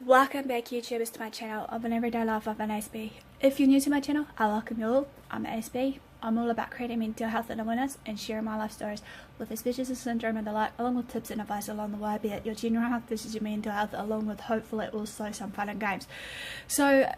Welcome back, YouTubers, to my channel of an everyday life of an Aspie. If you're new to my channel, I welcome you all. I'm Aspie. I'm all about creating mental health and awareness and sharing my life stories with AspieAnswers syndrome and the like, along with tips and advice along the way, be it your general health, this is your mental health, along with hopefully also some fun and games. So,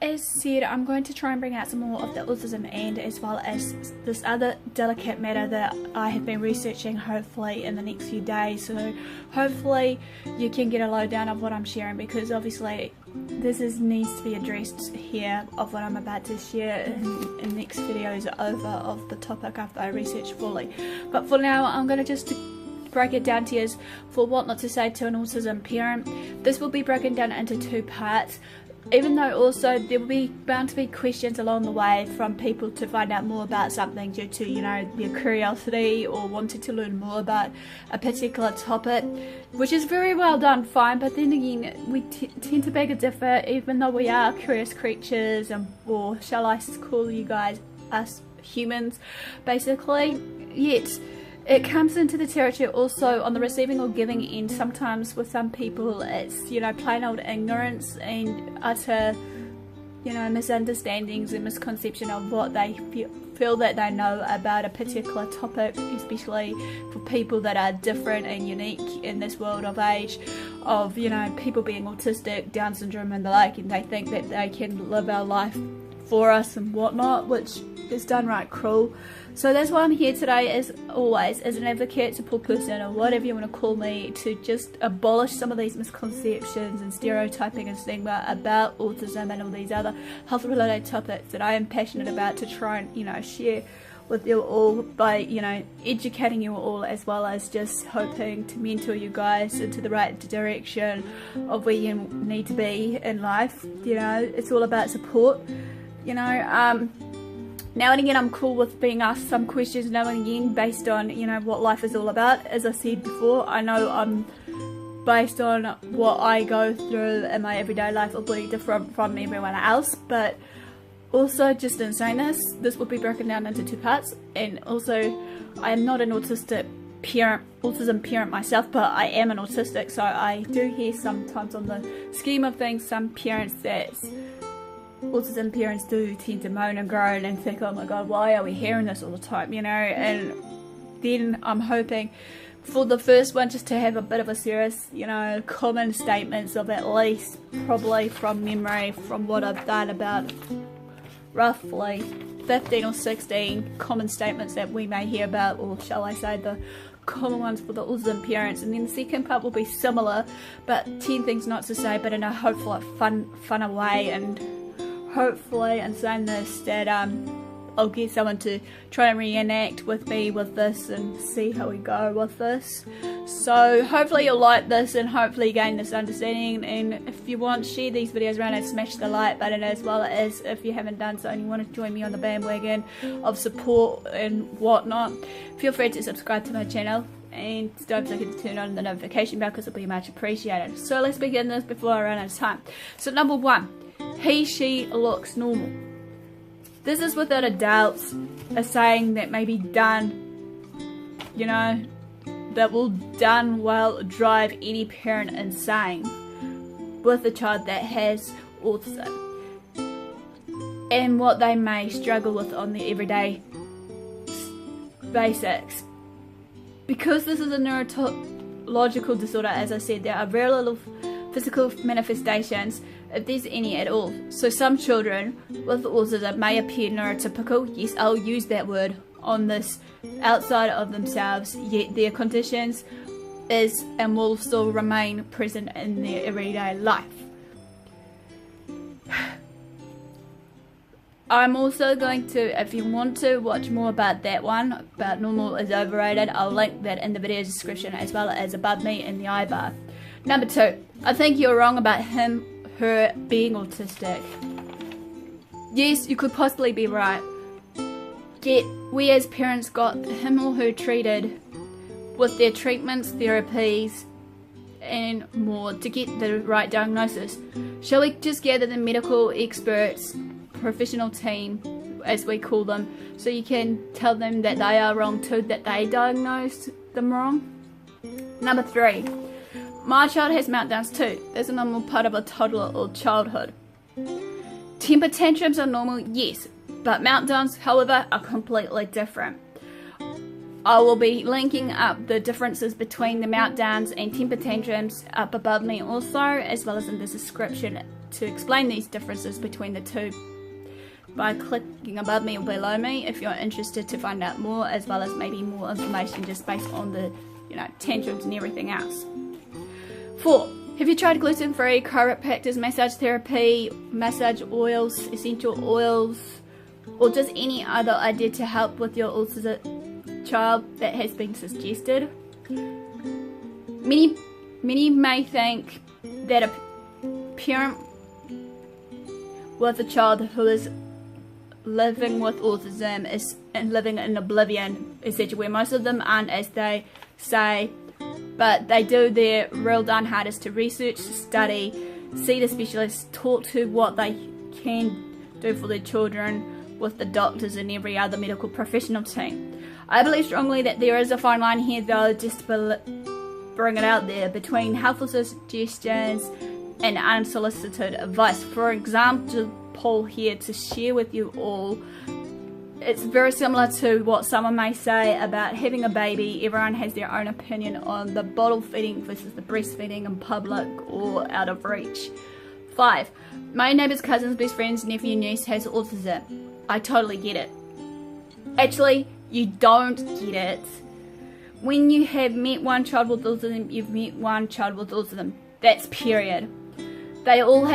as said, I'm going to try and bring out some more of the autism and as well as this other delicate matter that I have been researching hopefully in the next few days. So hopefully you can get a lowdown of what I'm sharing, because obviously this needs to be addressed here of what I'm about to share in next videos over of the topic after I research fully. But for now, I'm going to just break it down to you for what not to say to an autism parent. This will be broken down into two parts, even though also there will be bound to be questions along the way from people to find out more about something due to, you know, their curiosity or wanting to learn more about a particular topic, which is very well done, fine. But then again, we tend to beg a differ, even though we are curious creatures, or shall I call you guys us humans basically, yet it comes into the territory also on the receiving or giving end. Sometimes with some people it's, you know, plain old ignorance and utter, you know, misunderstandings and misconception of what they feel that they know about a particular topic, especially for people that are different and unique in this world of age of, you know, people being autistic, Down syndrome and the like, and they think that they can live our life for us and whatnot, which is downright cruel. So that's why I'm here today, as always, as an advocate, support person, or whatever you want to call me, to just abolish some of these misconceptions and stereotyping and stigma about autism and all these other health related topics that I am passionate about, to try and, you know, share with you all by, you know, educating you all, as well as just hoping to mentor you guys into the right direction of where you need to be in life. You know, it's all about support, you know. Now and again, I'm cool with being asked some questions now and again based on, you know, what life is all about. As I said before, I know I'm based on what I go through in my everyday life will be different from everyone else, but also, just in saying this will be broken down into two parts. And also, I am not an autism parent myself, but I am an autistic, so I do hear sometimes on the scheme of things some parents that autism parents do tend to moan and groan and think, oh my god, why are we hearing this all the time, you know. And then I'm hoping for the first one just to have a bit of a serious, you know, common statements of at least, probably from memory, from what I've done, about roughly 15 or 16 common statements that we may hear about, or shall I say the common ones for the autism parents. And then the second part will be similar, but 10 things not to say, but in a hopeful, funner way. And hopefully, in saying this, that I'll get someone to try and reenact with me with this and see how we go with this. So hopefully you'll like this and hopefully gain this understanding. And if you want, share these videos around and smash the like button, as well as if you haven't done so and you want to join me on the bandwagon of support and whatnot, feel free to subscribe to my channel. And don't forget to turn on the notification bell, because it'll be much appreciated. So let's begin this before I run out of time. So number one, she looks normal. This is without a doubt a saying that may be done, you know, that will done well drive any parent insane with a child that has autism and what they may struggle with on the everyday basics. Because this is a neurological disorder, as I said, there are very little physical manifestations, if there's any at all. So some children with autism may appear neurotypical, yes, I'll use that word on this, outside of themselves, yet their conditions is and will still remain present in their everyday life. I'm also going to, if you want to watch more about that one, about normal is overrated, I'll link that in the video description, as well as above me in the iBar. Number two, I think you're wrong about her being autistic. Yes, you could possibly be right, yet we as parents got him or her treated with their treatments, therapies and more to get the right diagnosis. Shall we just gather the medical experts, professional team as we call them, so you can tell them that they are wrong too, that they diagnosed them wrong? Number three, My child has meltdowns too. That's a normal part of a toddler or childhood. Temper tantrums are normal, yes, but meltdowns, however, are completely different. I will be linking up the differences between the meltdowns and temper tantrums up above me also, as well as in the description to explain these differences between the two by clicking above me or below me if you're interested to find out more, as well as maybe more information just based on the tantrums and everything else. 4. Have you tried gluten-free, chiropractors, massage therapy, massage oils, essential oils, or just any other idea to help with your autistic child that has been suggested? Many may think that a parent with a child who is living with autism is living in oblivion, etc., where most of them aren't, as they say, but they do their real darn hardest to research, study, see the specialists, talk to what they can do for their children with the doctors and every other medical professional team. I believe strongly that there is a fine line here, though, just to bring it out there, between helpful suggestions and unsolicited advice. For example, here to share with you all, it's very similar to what someone may say about having a baby. Everyone has their own opinion on the bottle feeding versus the breastfeeding in public or out of reach. 5. My neighbour's cousin's best friend's nephew niece has autism. I totally get it. Actually, you don't get it. When you have met one child with autism, you've met one child with autism. That's period. They all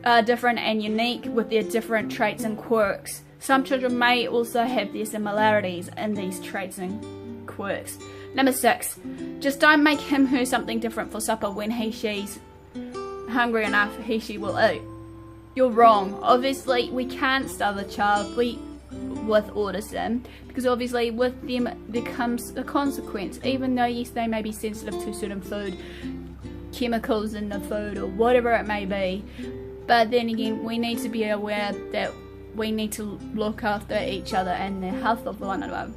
are different and unique with their different traits and quirks. Some children may also have their similarities in these traits and quirks. Number 6, just don't make him her something different for supper. When she's hungry enough, she will eat. You're wrong. Obviously, we can't starve a child with autism, because obviously with them there comes a consequence. Even though, yes, they may be sensitive to certain food, chemicals in the food, or whatever it may be, but then again, we need to be aware that we need to look after each other and the health of one another.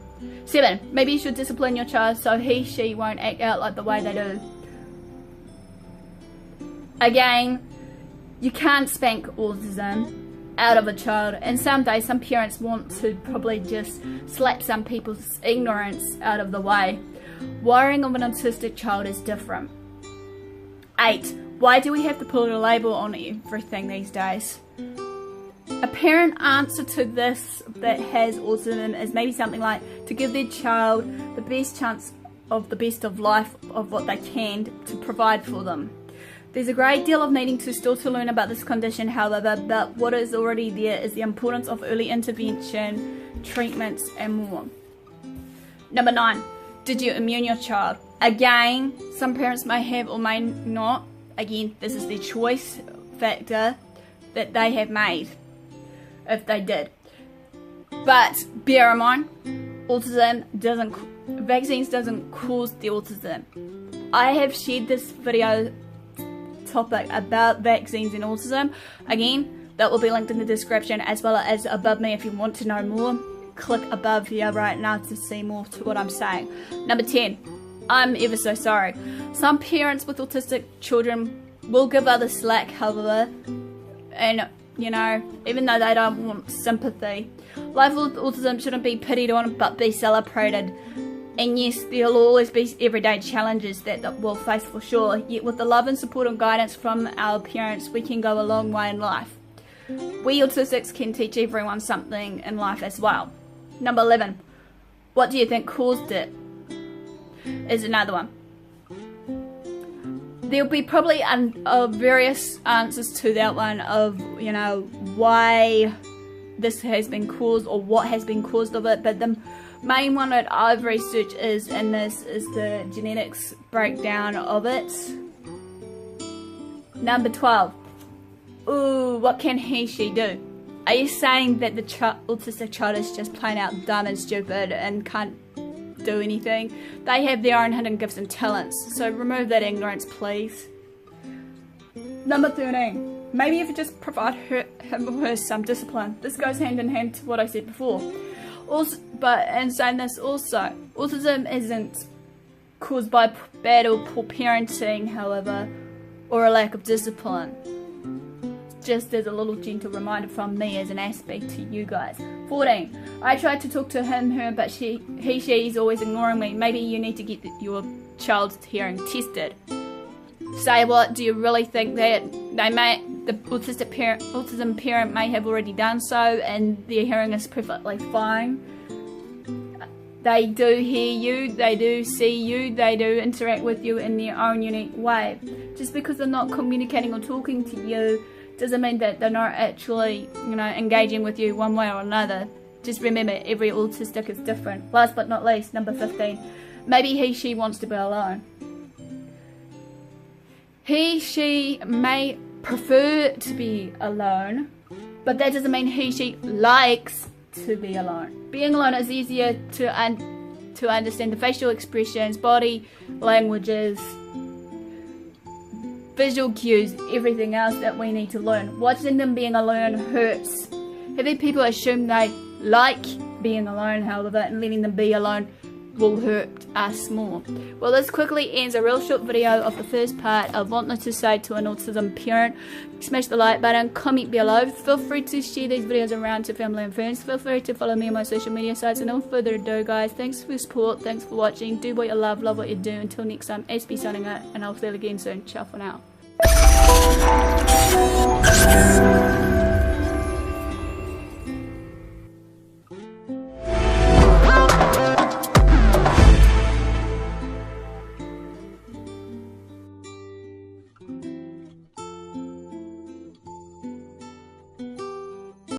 7. Maybe you should discipline your child so she won't act out like the way they do. Again, you can't spank autism out of a child, and some days some parents want to probably just slap some people's ignorance out of the way. Worrying of an autistic child is different. 8. Why do we have to put a label on everything these days? A parent answer to this that has autism is maybe something like to give their child the best chance of the best of life of what they can to provide for them. There's a great deal of needing to still to learn about this condition, however, but what is already there is the importance of early intervention, treatments, and more. Number 9, did you immune your child? Again, some parents may have or may not. Again, this is their choice factor that they have made, if they did. But bear in mind, vaccines doesn't cause the autism. I have shared this video topic about vaccines and autism. Again, that will be linked in the description as well as above me if you want to know more. Click above here right now to see more to what I'm saying. Number 10, I'm ever so sorry. Some parents with autistic children will give others slack, however, and even though they don't want sympathy. Life with autism shouldn't be pitied on but be celebrated. And yes, there will always be everyday challenges that we'll face for sure, yet with the love and support and guidance from our parents, we can go a long way in life. We autistics can teach everyone something in life as well. Number 11, what do you think caused it? Is another one. There'll be probably various answers to that one of, why this has been caused or what has been caused of it, but the main one that I've researched is the genetics breakdown of it. Number 12. Ooh, what can she do? Are you saying that the autistic child is just plain out dumb and stupid and can't do anything? They have their own hidden gifts and talents, so remove that ignorance, please. Number 13. Maybe if you just provide him or her some discipline. This goes hand in hand to what I said before. Also, but in saying this also, autism isn't caused by bad or poor parenting, however, or a lack of discipline. Just as a little gentle reminder from me as an Aspie to you guys. 14. I tried to talk to him, her, but she is always ignoring me. Maybe you need to get your child's hearing tested. Say what? Do you really think that the autism parent may have already done so and their hearing is perfectly fine? They do hear you, they do see you, they do interact with you in their own unique way. Just because they're not communicating or talking to you doesn't mean that they're not actually, engaging with you one way or another. Just remember, every autistic is different. Last but not least, number 15. Maybe she wants to be alone. She may prefer to be alone, but that doesn't mean she likes to be alone. Being alone is easier to understand the facial expressions, body languages, visual cues, everything else that we need to learn. Watching them being alone hurts. Having people assume they like being alone, however, and letting them be alone will hurt us more. Well, this quickly ends a real short video of the first part of what not to say to an autism parent. Smash the like button, comment below. Feel free to share these videos around to family and friends. Feel free to follow me on my social media sites. And without further ado, guys, thanks for your support, thanks for watching. Do what you love what you do. Until next time, Aspie signing out, and I'll see you again soon. Ciao for now.